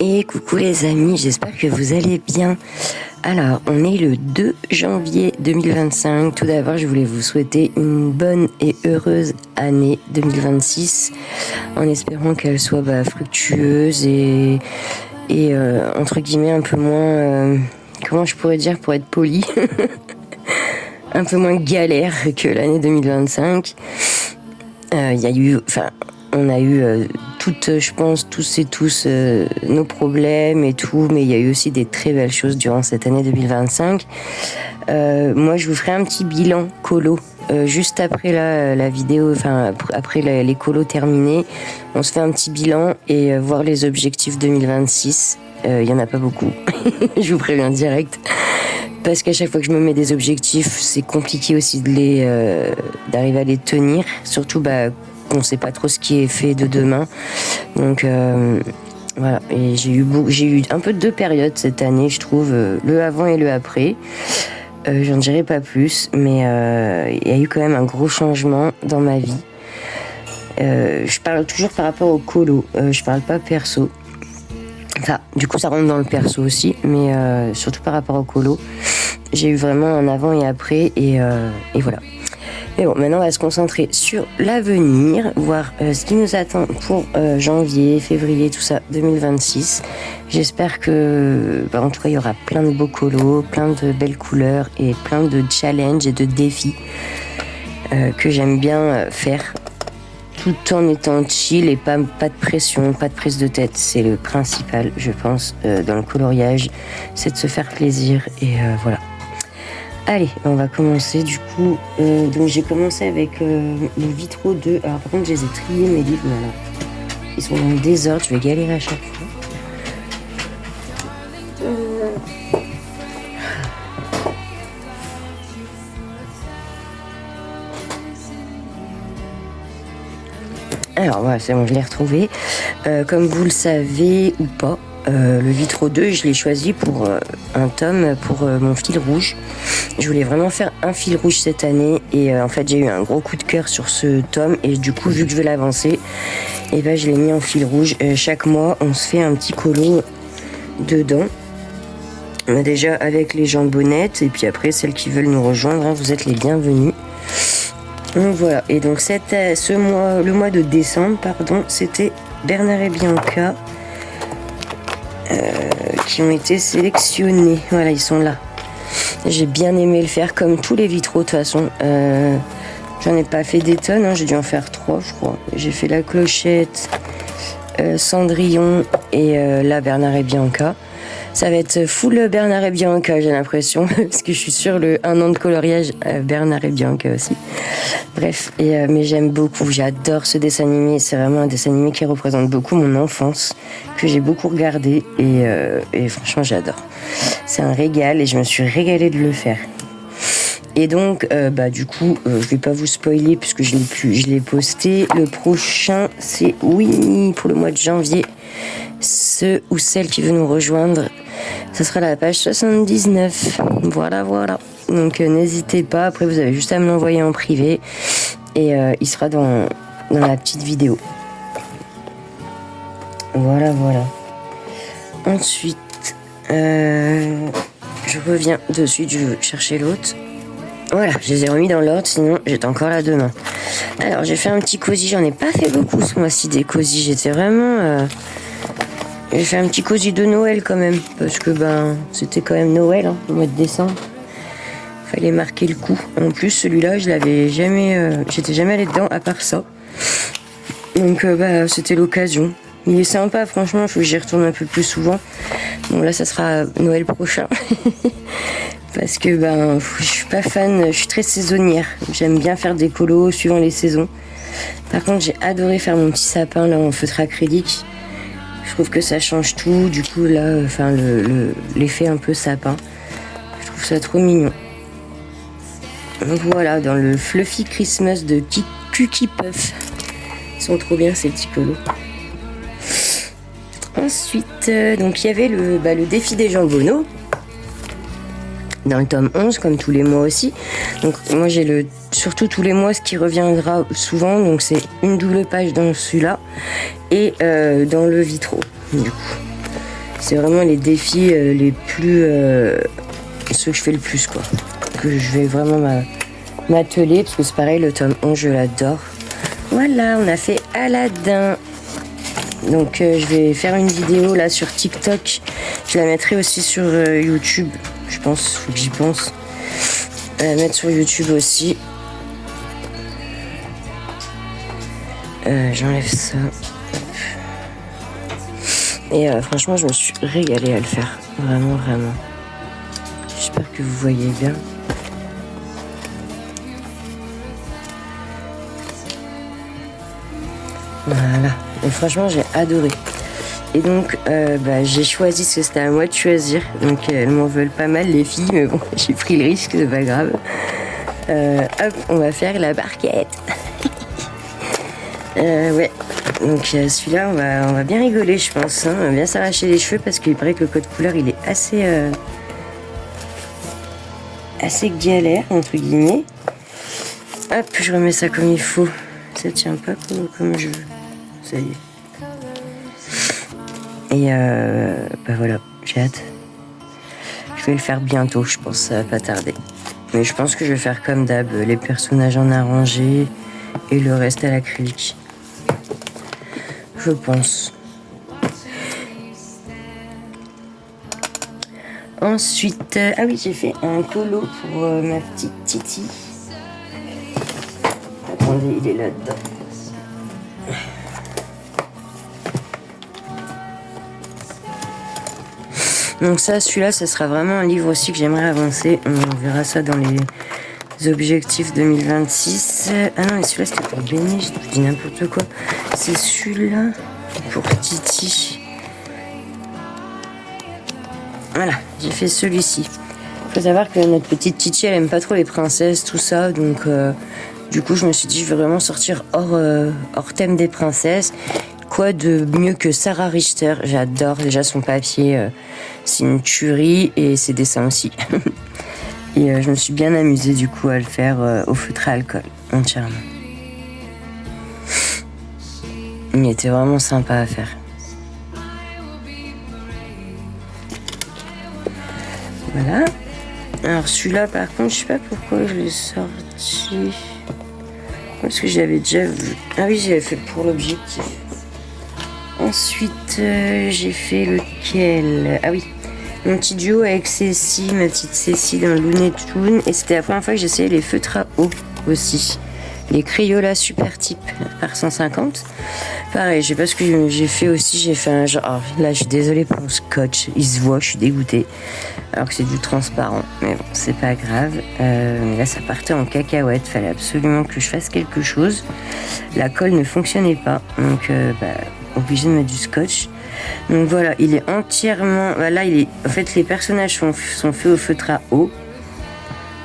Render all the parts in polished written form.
Et coucou les amis, j'espère que vous allez bien. Alors, on est le 2 janvier 2025. Tout d'abord, je voulais vous souhaiter une bonne et heureuse année 2026, en espérant qu'elle soit fructueuse et entre guillemets un peu moins, comment je pourrais dire pour être poli, un peu moins galère que l'année 2025. On a eu toutes, je pense, tous et tous nos problèmes et tout, mais il y a eu aussi des très belles choses durant cette année 2025. Moi, je vous ferai un petit bilan colo juste après la vidéo, après les colos terminés. On se fait un petit bilan et voir les objectifs 2026. Il y en a pas beaucoup, je vous préviens direct. Parce qu'à chaque fois que je me mets des objectifs, c'est compliqué aussi d'arriver à les tenir. Surtout, on ne sait pas trop ce qui est fait de demain. Donc, voilà. Et j'ai eu un peu deux périodes cette année, je trouve. Le avant et le après. J'en dirai pas plus, mais il y a eu quand même un gros changement dans ma vie. Je parle toujours par rapport au colo. Je parle pas perso. Enfin, du coup, ça rentre dans le perso aussi, mais surtout par rapport au colo. J'ai eu vraiment un avant et après, et voilà. Mais bon, maintenant, on va se concentrer sur l'avenir, voir ce qui nous attend pour janvier, février, tout ça, 2026. J'espère que, en tout cas, il y aura plein de beaux colos, plein de belles couleurs et plein de challenges et de défis que j'aime bien faire, tout en étant chill et pas de pression, pas de prise de tête. C'est le principal, je pense, dans le coloriage, c'est de se faire plaisir et voilà. Allez, on va commencer du coup. Donc j'ai commencé avec les vitraux de... Alors par contre, je les ai triés mes livres, mais alors, ils sont dans le désordre, je vais galérer à chaque fois. Alors voilà, c'est bon, je l'ai retrouvé. Comme vous le savez ou pas, le vitraux 2, je l'ai choisi pour un tome pour mon fil rouge. Je voulais vraiment faire un fil rouge cette année et en fait j'ai eu un gros coup de cœur sur ce tome et du coup vu que je veux l'avancer, et je l'ai mis en fil rouge. Chaque mois on se fait un petit colo dedans. Déjà avec les jambonnettes et puis après celles qui veulent nous rejoindre, vous êtes les bienvenus. Donc voilà, et donc le mois de décembre, c'était Bernard et Bianca qui ont été sélectionnés. Voilà, ils sont là. J'ai bien aimé le faire, comme tous les vitraux de toute façon. J'en ai pas fait des tonnes, j'ai dû en faire 3 je crois. J'ai fait la clochette, Cendrillon et là Bernard et Bianca. Ça va être full Bernard et Bianca, j'ai l'impression, parce que je suis sur le 1 an de coloriage Bernard et Bianca aussi. Bref, mais j'aime beaucoup, j'adore ce dessin animé. C'est vraiment un dessin animé qui représente beaucoup mon enfance, que j'ai beaucoup regardé et franchement j'adore. C'est un régal et je me suis régalée de le faire. Et donc, du coup, je vais pas vous spoiler puisque je l'ai posté. Le prochain, c'est Winnie pour le mois de janvier. Ceux ou celles qui veulent nous rejoindre, ça sera la page 79. Voilà. Donc, n'hésitez pas. Après, vous avez juste à me l'envoyer en privé et il sera dans la petite vidéo. Voilà. Ensuite, je reviens dessus, je vais chercher l'autre. Voilà, je les ai remis dans l'ordre, sinon j'étais encore là demain. Alors, j'ai fait un petit cosy, j'en ai pas fait beaucoup ce mois-ci des cosy, j'étais vraiment... J'ai fait un petit cosy de Noël quand même, parce que c'était quand même Noël, au mois de décembre. Fallait marquer le coup. En plus, celui-là, j'étais jamais allée dedans à part ça. Donc, c'était l'occasion. Il est sympa, franchement, il faut que j'y retourne un peu plus souvent. Bon, là, ça sera Noël prochain. Parce que je suis pas fan, je suis très saisonnière. J'aime bien faire des colos suivant les saisons. Par contre, j'ai adoré faire mon petit sapin là en feutre acrylique. Je trouve que ça change tout. Du coup, là, l'effet un peu sapin. Je trouve ça trop mignon. Donc voilà, dans le Fluffy Christmas de Kuki Puff. Ils sont trop bien ces petits colos. Ensuite, donc il y avait le défi des jambonneaux. Dans le tome 11, comme tous les mois aussi. Donc moi j'ai surtout tous les mois ce qui reviendra souvent, donc c'est une double page dans celui-là et dans le vitraux du coup. C'est vraiment les défis les plus... ceux que je fais le plus, quoi. Que je vais vraiment m'atteler, parce que c'est pareil, le tome 11, je l'adore. Voilà, on a fait Aladdin. Donc je vais faire une vidéo là sur TikTok. Je la mettrai aussi sur YouTube. Je pense, faut que j'y pense. La mettre sur YouTube aussi. J'enlève ça. Et franchement, je me suis régalée à le faire. Vraiment, vraiment. J'espère que vous voyez bien. Voilà. Et franchement, j'ai adoré. Et donc, j'ai choisi, parce que c'était à moi de choisir. Donc, elles m'en veulent pas mal, les filles. Mais bon, j'ai pris le risque, c'est pas grave. Hop, on va faire la barquette. Ouais. Donc, celui-là, on va bien rigoler, je pense. Hein. On va bien s'arracher les cheveux, parce qu'il paraît que le code couleur, il est assez galère, entre guillemets. Hop, je remets ça comme il faut. Ça tient pas comme je veux. Ça y est. Et voilà, j'ai hâte. Je vais le faire bientôt, je pense, ça va pas tarder. Mais je pense que je vais faire comme d'hab, les personnages en arrangé et le reste à l'acrylique. Je pense. Ensuite, ah oui, j'ai fait un colo pour ma petite Titi. Attendez, il est là-dedans. Donc ça, celui-là, ça sera vraiment un livre aussi que j'aimerais avancer. On verra ça dans les objectifs 2026. Ah non, mais celui-là, c'était pour Béni, je dis n'importe quoi. C'est celui-là pour Titi. Voilà, j'ai fait celui-ci. Faut savoir que notre petite Titi, elle aime pas trop les princesses, tout ça. Donc, du coup, je me suis dit, je vais vraiment sortir hors thème des princesses. Quoi de mieux que Sarah Richter? J'adore déjà son papier. C'est une tuerie et ses dessins aussi. Et je me suis bien amusée du coup à le faire au feutre à alcool entièrement. Il était vraiment sympa à faire. Voilà. Alors celui-là par contre, je sais pas pourquoi je l'ai sorti. Parce que j'avais déjà vu. Ah oui, j'avais fait pour l'objectif. Ensuite, j'ai fait lequel? Ah oui, mon petit duo avec Cécile, ma petite Cécile dans Looney Tunes. Et c'était la première fois que j'essayais les feutres à eau aussi. Les Crayola Super Type par 150. Pareil, je sais pas ce que j'ai fait aussi. J'ai fait un genre... Oh, là, je suis désolée pour le scotch. Il se voit, je suis dégoûtée. Alors que c'est du transparent. Mais bon, c'est pas grave. Mais là, ça partait en cacahuète. Fallait absolument que je fasse quelque chose. La colle ne fonctionnait pas. Donc, obligé de mettre du scotch. Donc voilà, il est entièrement... Là, en fait, les personnages sont faits au feutre à eau.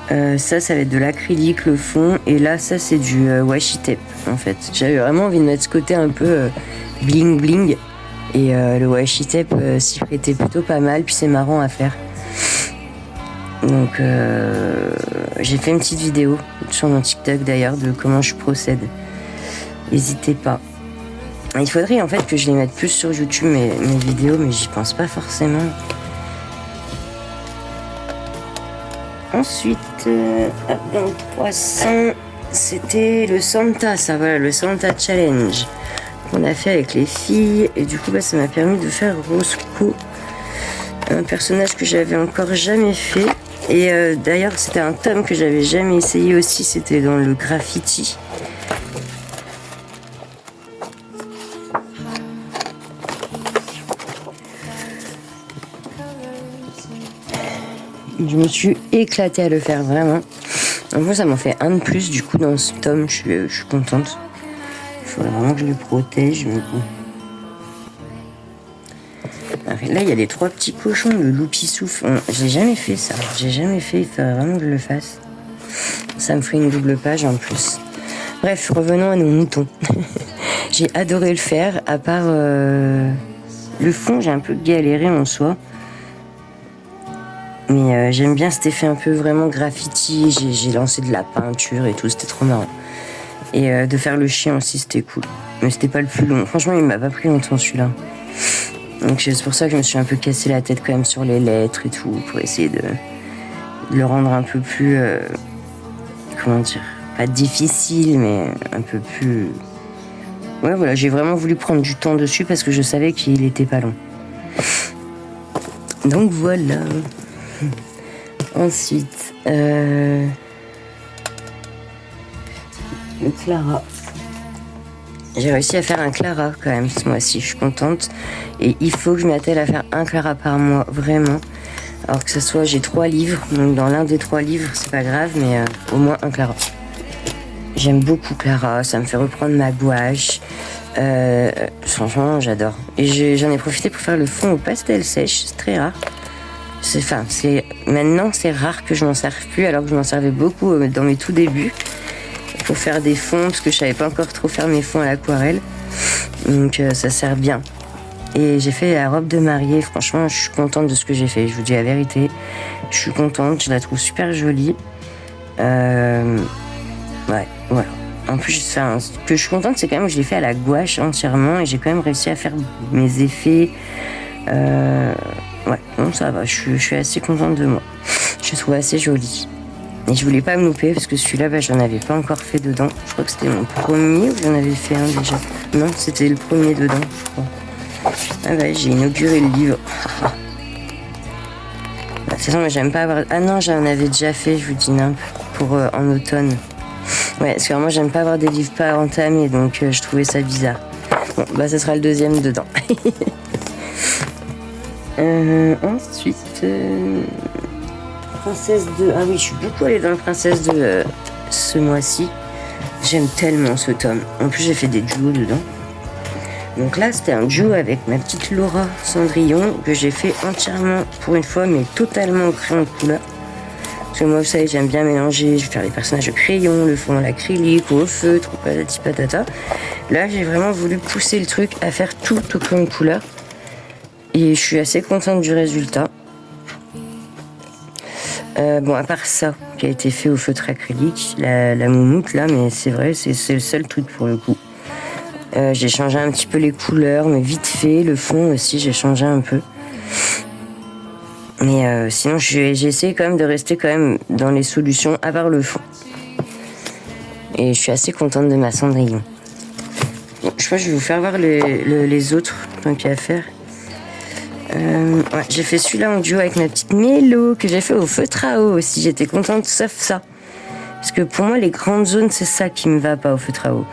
Ça va être de l'acrylique, le fond. Et là, ça, c'est du washi tape, en fait. J'avais vraiment envie de mettre ce côté un peu bling bling. Et le washi tape s'y prêtait plutôt pas mal. Puis c'est marrant à faire. Donc, j'ai fait une petite vidéo sur mon TikTok, d'ailleurs, de comment je procède. N'hésitez pas. Il faudrait en fait que je les mette plus sur YouTube, mes vidéos, mais j'y pense pas forcément. Ensuite, dans le 300, c'était le Santa, ça voilà, le Santa Challenge qu'on a fait avec les filles. Et du coup, ça m'a permis de faire Roscoe, un personnage que j'avais encore jamais fait. Et d'ailleurs, c'était un tome que j'avais jamais essayé aussi, c'était dans le graffiti. Je me suis éclatée à le faire, vraiment. En plus, ça m'en fait un de plus, du coup, dans ce tome, je suis contente. Il faudrait vraiment que je le protège, mais bon. Alors, là, il y a les 3 petits cochons, le loupi-souffle. J'ai jamais fait ça. J'ai jamais fait, il faudrait vraiment que je le fasse. Ça me ferait une double page en plus. Bref, revenons à nos moutons. J'ai adoré le faire, à part le fond, j'ai un peu galéré en soi. Mais j'aime bien cet effet un peu vraiment graffiti. J'ai lancé de la peinture et tout, c'était trop marrant. Et de faire le chien aussi, c'était cool. Mais c'était pas le plus long. Franchement, il m'a pas pris longtemps celui-là. Donc c'est pour ça que je me suis un peu cassé la tête quand même sur les lettres et tout, pour essayer de le rendre un peu plus, comment dire, pas difficile, mais un peu plus... Ouais, voilà, j'ai vraiment voulu prendre du temps dessus parce que je savais qu'il était pas long. Donc voilà. Ensuite, le Clara. J'ai réussi à faire un Clara quand même ce mois-ci, je suis contente. Et il faut que je m'attelle à faire un Clara par mois, vraiment. Alors que ce soit, j'ai 3 livres, donc dans l'un des 3 livres, c'est pas grave, mais au moins un Clara. J'aime beaucoup Clara, ça me fait reprendre ma gouache. Franchement, j'adore. Et j'en ai profité pour faire le fond au pastel sèche, c'est très rare. Maintenant, c'est rare que je m'en serve plus, alors que je m'en servais beaucoup dans mes tout débuts. Pour faire des fonds, parce que je savais pas encore trop faire mes fonds à l'aquarelle. Donc ça sert bien. Et j'ai fait la robe de mariée, franchement, je suis contente de ce que j'ai fait, je vous dis la vérité. Je suis contente, je la trouve super jolie. Ouais, voilà. En plus, ce que je suis contente, c'est quand même que je l'ai fait à la gouache entièrement et j'ai quand même réussi à faire mes effets. Ouais, bon, ça va, je suis assez contente de moi. Je trouve assez jolie. Et je voulais pas me louper parce que celui-là, j'en avais pas encore fait dedans. Je crois que c'était mon premier ou j'en avais fait un déjà. Non, c'était le premier dedans, je crois. Ah ouais, j'ai inauguré le livre. De toute façon, moi, j'aime pas avoir... Ah non, j'en avais déjà fait, je vous dis pour en automne. Ouais, parce que moi, j'aime pas avoir des livres pas entamés, donc je trouvais ça bizarre. Bon, ça sera le deuxième dedans. Ensuite... Princesse 2. Ah oui, je suis beaucoup allée dans le Princesse 2 ce mois-ci. J'aime tellement ce tome. En plus, j'ai fait des duos dedans. Donc là, c'était un duo avec ma petite Laura Cendrillon que j'ai fait entièrement pour une fois, mais totalement au crayon de couleur. Parce que moi, vous savez, j'aime bien mélanger. Je vais faire les personnages au crayon, le fond à l'acrylique, au feutre, patati patata. Là, j'ai vraiment voulu pousser le truc à faire tout au crayon de couleur. Et je suis assez contente du résultat. Bon, à part ça, qui a été fait au feutre acrylique, la moumoute là, mais c'est vrai, c'est le seul truc pour le coup. J'ai changé un petit peu les couleurs, mais vite fait, le fond aussi, j'ai changé un peu. Mais sinon, j'ai essayé quand même de rester quand même dans les solutions, à part le fond. Et je suis assez contente de ma Cendrillon. Bon, je crois que je vais vous faire voir les autres tant qu'il y a à faire. Ouais, j'ai fait celui-là en duo avec ma petite Mélo que j'ai fait au feutre à eau aussi. J'étais contente sauf ça. Parce que pour moi, les grandes zones, c'est ça qui me va pas au feutre à eau.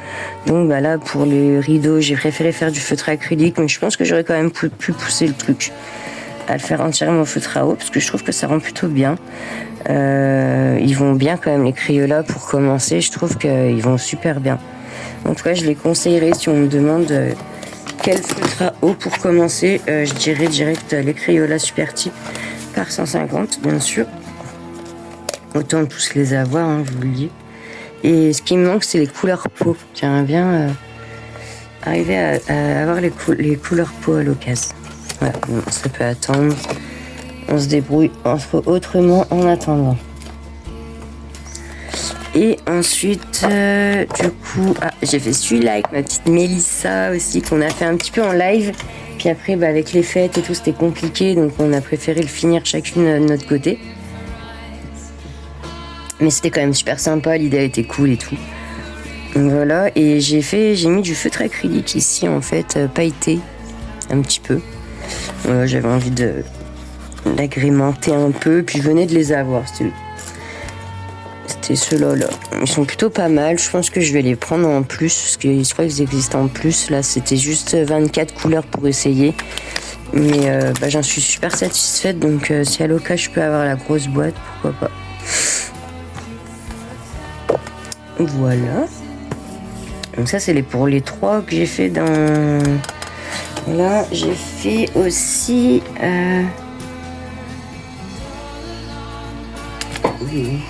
Donc là, pour les rideaux, j'ai préféré faire du feutre acrylique. Mais je pense que j'aurais quand même pu pousser le truc à le faire entièrement au feutre à eau. Parce que je trouve que ça rend plutôt bien. Ils vont bien quand même, les Crayolas, pour commencer. Je trouve qu'ils vont super bien. En tout cas, je les conseillerais si on me demande... quel feutre à eau pour commencer, je dirais direct les Crayolas Super Type par 150, bien sûr. Autant tous les avoir, hein, je vous le dis. Et ce qui me manque, c'est les couleurs peau. J'aimerais bien arriver à avoir les couleurs peau à l'occasion. Voilà, bon, ça peut attendre. On se débrouille autrement en attendant. Et ensuite, du coup, j'ai fait celui-là avec ma petite Mélissa aussi, qu'on a fait un petit peu en live. Puis après, avec les fêtes et tout, c'était compliqué, donc on a préféré le finir chacune de notre côté. Mais c'était quand même super sympa, l'idée était cool et tout. Donc voilà, et j'ai mis du feutre acrylique ici, en fait, pailleté, un petit peu. Voilà, j'avais envie d'agrémenter un peu, puis je venais de les avoir, c'était ceux-là, là. Ils sont plutôt pas mal. Je pense que je vais les prendre en plus, parce que je crois qu'ils existent en plus. Là, c'était juste 24 couleurs pour essayer. Mais j'en suis super satisfaite. Donc, si à l'occasion, je peux avoir la grosse boîte, pourquoi pas. Voilà. Donc ça, c'est pour les 3 que j'ai fait dans... Là, j'ai fait aussi... Oui.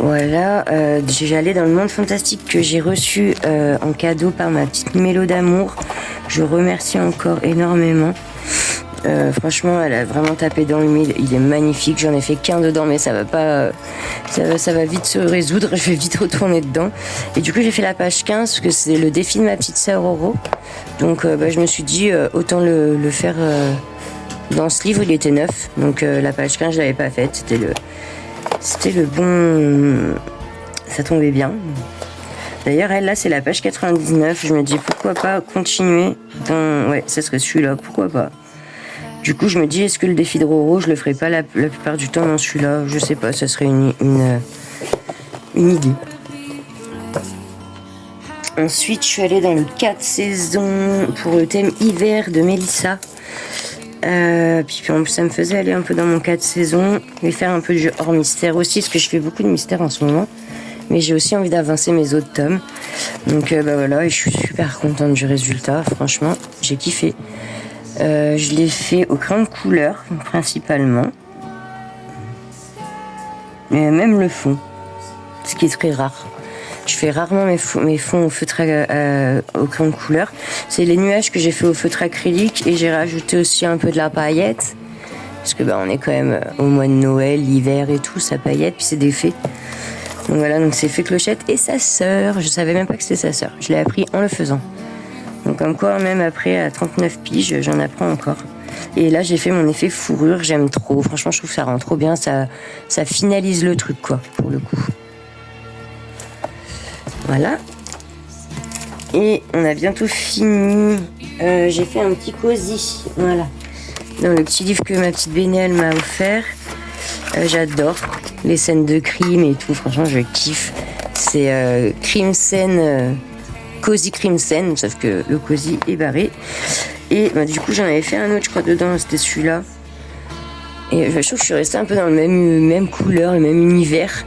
Voilà, j'allais dans le monde fantastique que j'ai reçu en cadeau par ma petite Mélo d'amour. Je remercie encore énormément. Franchement, elle a vraiment tapé dans le mille. Il est magnifique. J'en ai fait qu'un dedans, mais ça va pas. Ça va vite se résoudre. Je vais vite retourner dedans. Et du coup, j'ai fait la page 15 parce que c'est le défi de ma petite sœur Roro. Donc, je me suis dit autant le faire. Dans ce livre, il était neuf. Donc, la page 15, je l'avais pas faite. C'était le bon. Ça tombait bien. D'ailleurs, elle, là, c'est la page 99. Je me dis, pourquoi pas continuer dans... Ouais, ça serait celui-là, pourquoi pas. Du coup, je me dis, est-ce que le défi de Roro, je le ferai pas la plupart du temps dans celui-là? Je sais pas, ça serait une idée. Ensuite, je suis allée dans le 4 saisons pour le thème hiver de Mélissa. Puis en plus, ça me faisait aller un peu dans mon 4 saisons. Je vais faire un peu de jeu hors mystère aussi, parce que je fais beaucoup de mystère en ce moment. Mais j'ai aussi envie d'avancer mes autres tomes. Donc voilà, et je suis super contente du résultat. Franchement, j'ai kiffé. Je l'ai fait au crayon de couleur, principalement. Et même le fond, ce qui est très rare. Je fais rarement mes fonds au feutre au crayon de couleur. C'est les nuages que j'ai fait au feutre acrylique et j'ai rajouté aussi un peu de la paillette. Parce que on est quand même au mois de Noël, l'hiver et tout, ça paillette, puis c'est des fées. Donc voilà, donc c'est Fée Clochette et sa sœur. Je savais même pas que c'était sa sœur. Je l'ai appris en le faisant. Donc comme quoi, même après, à 39 piges, j'en apprends encore. Et là, j'ai fait mon effet fourrure. J'aime trop. Franchement, je trouve que ça rend trop bien. Ça finalise le truc, quoi, pour le coup. Voilà. Et on a bientôt fini. J'ai fait un petit cosy. Voilà. Dans le petit livre que ma petite Bénéelle m'a offert. J'adore les scènes de crime et tout, franchement je kiffe. C'est crime scène, cosy crime scène, sauf que le cosy est barré. Et du coup j'en avais fait un autre je crois dedans, c'était celui-là. Et je trouve que je suis restée un peu dans le même couleur, le même univers.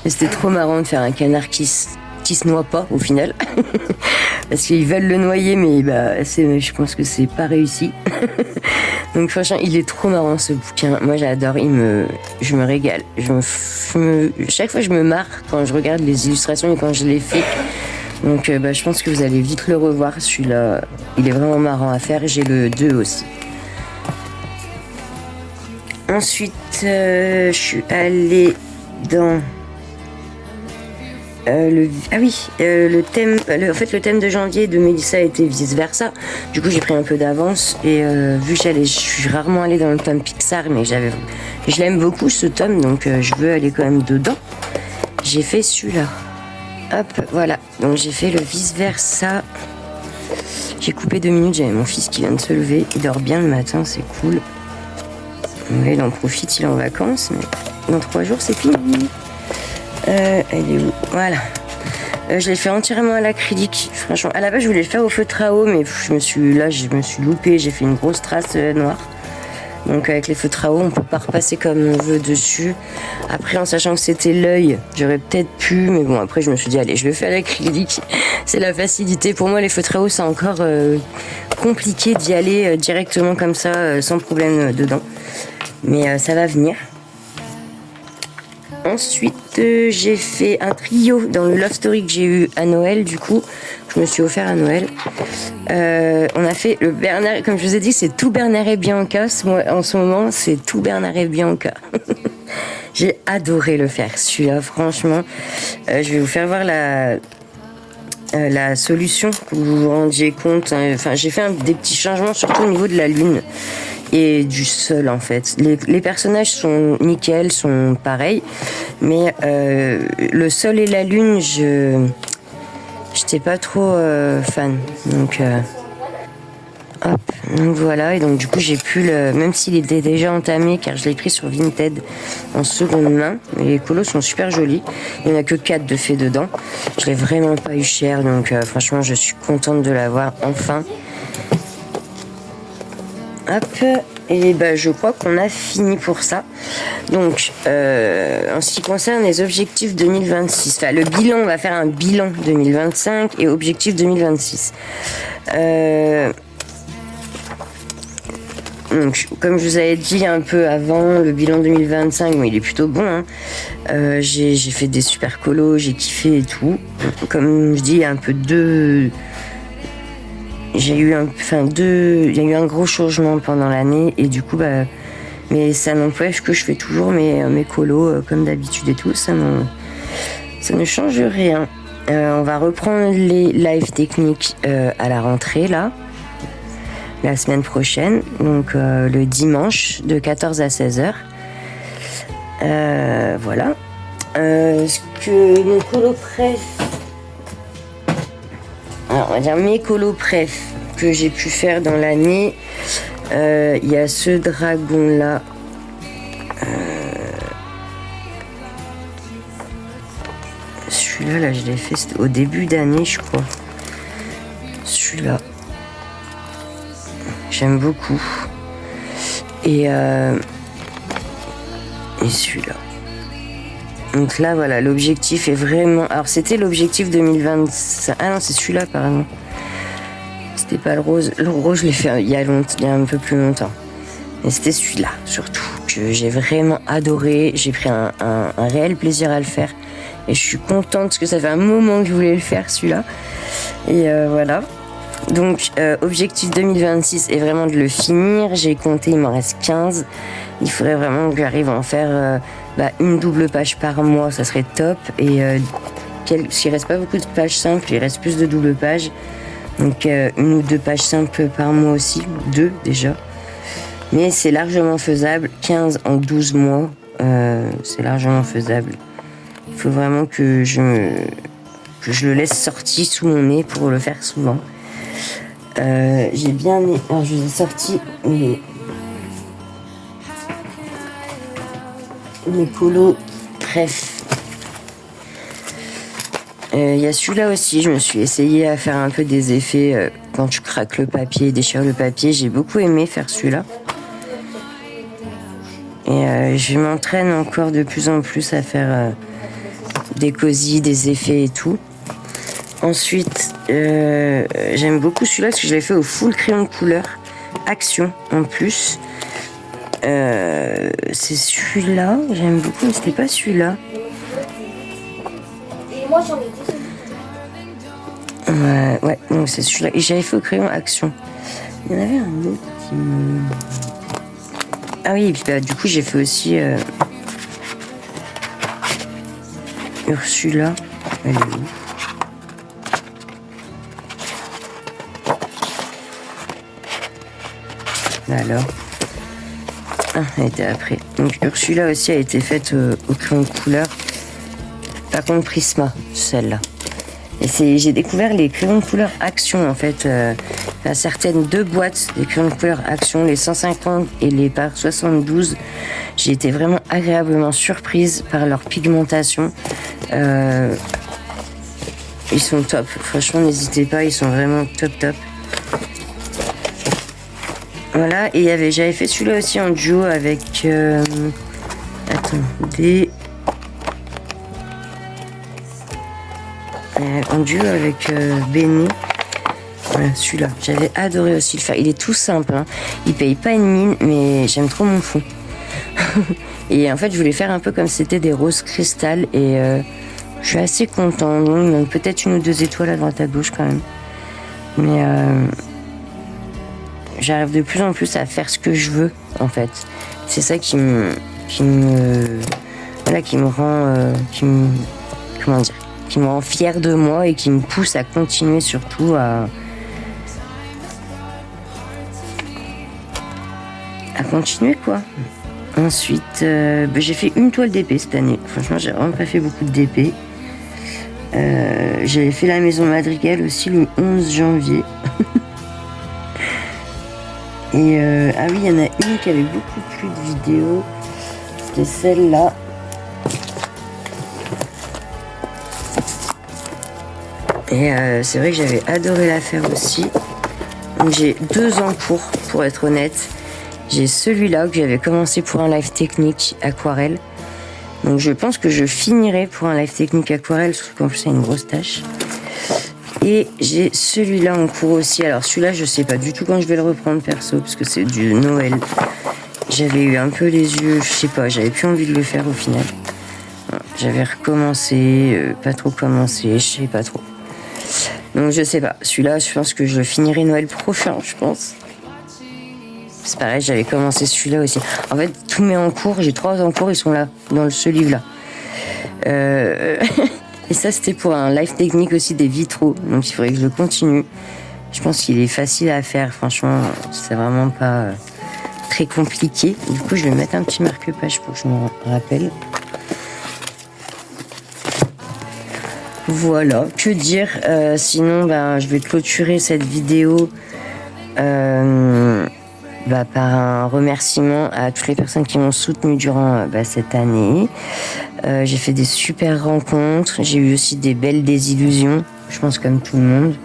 Et c'était trop marrant de faire un canard qui se noie pas au final. Parce qu'ils veulent le noyer mais je pense que c'est pas réussi. Donc franchement, il est trop marrant ce bouquin. Moi j'adore, je me régale. Chaque fois je me marre quand je regarde les illustrations et quand je les fais. Donc je pense que vous allez vite le revoir. Celui-là, il est vraiment marrant à faire. J'ai le 2 aussi. Ensuite, je suis allée dans... le thème de janvier de Mélissa était vice versa. Du coup, j'ai pris un peu d'avance et vu que je suis rarement allée dans le tome Pixar, mais je l'aime beaucoup ce tome, donc je veux aller quand même dedans. J'ai fait celui-là. Hop, voilà. Donc j'ai fait le vice versa. J'ai coupé 2 minutes. J'avais mon fils qui vient de se lever. Il dort bien le matin, c'est cool. Ouais, il en profite, il est en vacances, mais dans 3 jours, c'est fini. Elle est où? Voilà. Je l'ai fait entièrement à l'acrylique. Franchement, à la base, je voulais le faire au feutre à eau, mais je me suis loupée. J'ai fait une grosse trace noire. Donc, avec les feutres à eau, on peut pas repasser comme on veut dessus. Après, en sachant que c'était l'œil, j'aurais peut-être pu, mais bon, après, je me suis dit, allez, je le fais à l'acrylique. C'est la facilité. Pour moi, les feutres à eau, c'est encore compliqué d'y aller directement comme ça, sans problème dedans. Mais ça va venir. Ensuite, j'ai fait un trio dans le Love Story que j'ai eu à Noël, du coup. Je me suis offert à Noël. On a fait le Bernard, comme je vous ai dit, c'est tout Bernard et Bianca. Moi, en ce moment, c'est tout Bernard et Bianca. J'ai adoré le faire, celui-là, franchement. Je vais vous faire voir la solution pour que vous vous rendiez compte. Enfin, j'ai fait des petits changements, surtout au niveau de la lune. Et du sol en fait. Les personnages sont nickel, sont pareils, mais le sol et la lune, j'étais pas trop fan. Donc voilà, et donc du coup j'ai pu même s'il était déjà entamé car je l'ai pris sur Vinted en seconde main, les colos sont super jolis. Il n'y en a que 4 de faits dedans. Je l'ai vraiment pas eu cher, donc franchement je suis contente de l'avoir enfin. Hop, et je crois qu'on a fini pour ça. Donc, en ce qui concerne les objectifs 2026, enfin le bilan, on va faire un bilan 2025 et objectif 2026. Donc, comme je vous avais dit un peu avant, le bilan 2025, il est plutôt bon. Hein. J'ai fait des super colos, j'ai kiffé et tout. Comme je dis, il y a un peu deux j'ai eu il y a eu un gros changement pendant l'année et du coup, mais ça n'empêche que je fais toujours mes colos comme d'habitude et tout. Ça ne change rien. On va reprendre les lives techniques à la rentrée là, la semaine prochaine, donc le dimanche de 14 à 16h. Voilà. Ce que mon colo préf, alors on va dire mes colos préf que j'ai pu faire dans l'année, il y a ce dragon là. Celui-là, là, je l'ai fait au début d'année, je crois. Celui-là, j'aime beaucoup. Et celui-là. Donc là, voilà, l'objectif est vraiment... Alors, c'était l'objectif 2025. Ah non, c'est celui-là, pardon. C'était pas le rose. Le rose, je l'ai fait il y a un peu plus longtemps. Mais c'était celui-là, surtout, que j'ai vraiment adoré. J'ai pris un réel plaisir à le faire. Et je suis contente parce que ça fait un moment que je voulais le faire, celui-là. Et voilà. Donc, objectif 2026 est vraiment de le finir. J'ai compté, il m'en reste 15. Il faudrait vraiment que j'arrive à en faire une double page par mois, ça serait top. Et s'il reste pas beaucoup de pages simples, il reste plus de double pages. Donc, une ou deux pages simples par mois aussi. 2 déjà. Mais c'est largement faisable. 15 en 12 mois, c'est largement faisable. Il faut vraiment que je le laisse sorti sous mon nez pour le faire souvent. J'ai bien... Alors, je les ai sortis mes colos bref. Il y a celui-là aussi, je me suis essayé à faire un peu des effets quand tu craques le papier, déchires le papier. J'ai beaucoup aimé faire celui-là. Et je m'entraîne encore de plus en plus à faire des cosy, des effets et tout. Ensuite, j'aime beaucoup celui-là parce que je l'ai fait au full crayon de couleur. Action en plus. C'est celui-là, j'aime beaucoup, mais c'était pas celui-là. Et moi j'en ai dit. Ouais, donc c'est celui-là. Et j'avais fait au crayon Action. Il y en avait un autre qui me... Ah oui, et puis du coup j'ai fait aussi Ursula. Elle est où? Alors. Ah, elle était après. Donc Ursula aussi a été faite au crayon de couleur. Par contre Prisma, celle-là. Et j'ai découvert les crayons de couleur Action en fait. Certaines 2 boîtes des crayons de couleur Action, les 150 et les par 72. J'ai été vraiment agréablement surprise par leur pigmentation. Ils sont top. Franchement, n'hésitez pas, ils sont vraiment top. Voilà, et j'avais fait celui-là aussi en duo avec... en duo avec Benny. Voilà, celui-là. J'avais adoré aussi le faire. Il est tout simple, hein. Il paye pas une mine, mais j'aime trop mon fond. Et en fait, je voulais faire un peu comme c'était des roses cristal. Et je suis assez contente. Donc, peut-être 1 ou 2 étoiles à droite à gauche quand même. Mais j'arrive de plus en plus à faire ce que je veux, en fait. C'est ça qui me rend fière de moi et qui me pousse à continuer surtout à continuer quoi. Ensuite, j'ai fait une toile d'épée cette année. Franchement, j'ai vraiment pas fait beaucoup de d'épée. J'avais fait la maison Madrigal aussi le 11 janvier. Et ah oui, il y en a une qui avait beaucoup plus de vidéos. C'était celle-là. Et c'est vrai que j'avais adoré la faire aussi. Donc j'ai 2 en cours, pour être honnête. J'ai celui-là que j'avais commencé pour un live technique aquarelle. Donc je pense que je finirai pour un live technique aquarelle, sauf qu'en plus il y a une grosse tâche. Et j'ai celui-là en cours aussi. Alors celui-là, je sais pas du tout quand je vais le reprendre perso, parce que c'est du Noël. J'avais eu un peu les yeux, je sais pas, j'avais plus envie de le faire au final. J'avais recommencé, pas trop commencé, je sais pas trop. Donc je sais pas, celui-là je pense que je le finirai Noël prochain, je pense. C'est pareil, j'avais commencé celui-là aussi. En fait, tous mes en cours, j'ai 3 en cours, ils sont là, dans ce livre-là. Et ça, c'était pour un live technique aussi des vitraux. Donc il faudrait que je le continue. Je pense qu'il est facile à faire, franchement, c'est vraiment pas très compliqué. Du coup, je vais mettre un petit marque-page pour que je me rappelle. Voilà, que dire. Sinon, je vais clôturer cette vidéo par un remerciement à toutes les personnes qui m'ont soutenu durant cette année. J'ai fait des super rencontres, j'ai eu aussi des belles désillusions, je pense comme tout le monde.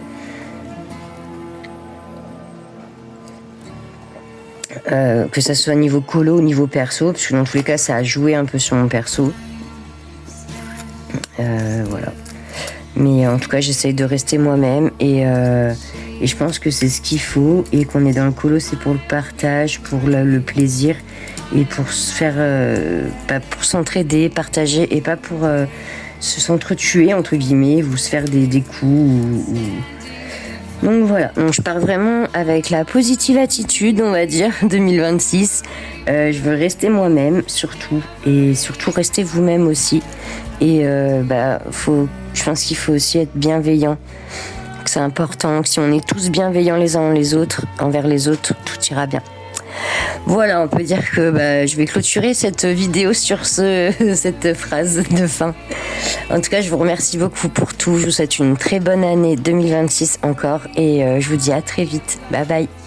Que ça soit niveau colo ou niveau perso, parce que dans tous les cas ça a joué un peu sur mon perso. Voilà. Mais en tout cas j'essaye de rester moi-même et je pense que c'est ce qu'il faut, et qu'on est dans le colo, c'est pour le partage, pour le plaisir, et pour se faire, pour s'entraider, partager, et pas pour s'entretuer entre guillemets, ou se faire des coups. Donc voilà, donc je pars vraiment avec la positive attitude, on va dire, 2026. Je veux rester moi-même surtout, et surtout rester vous-même aussi. Et je pense qu'il faut aussi être bienveillant. C'est important que si on est tous bienveillants les uns envers les autres, tout ira bien. Voilà, on peut dire que je vais clôturer cette vidéo sur cette phrase de fin. En tout cas, je vous remercie beaucoup pour tout. Je vous souhaite une très bonne année 2026 encore, et je vous dis à très vite. Bye bye.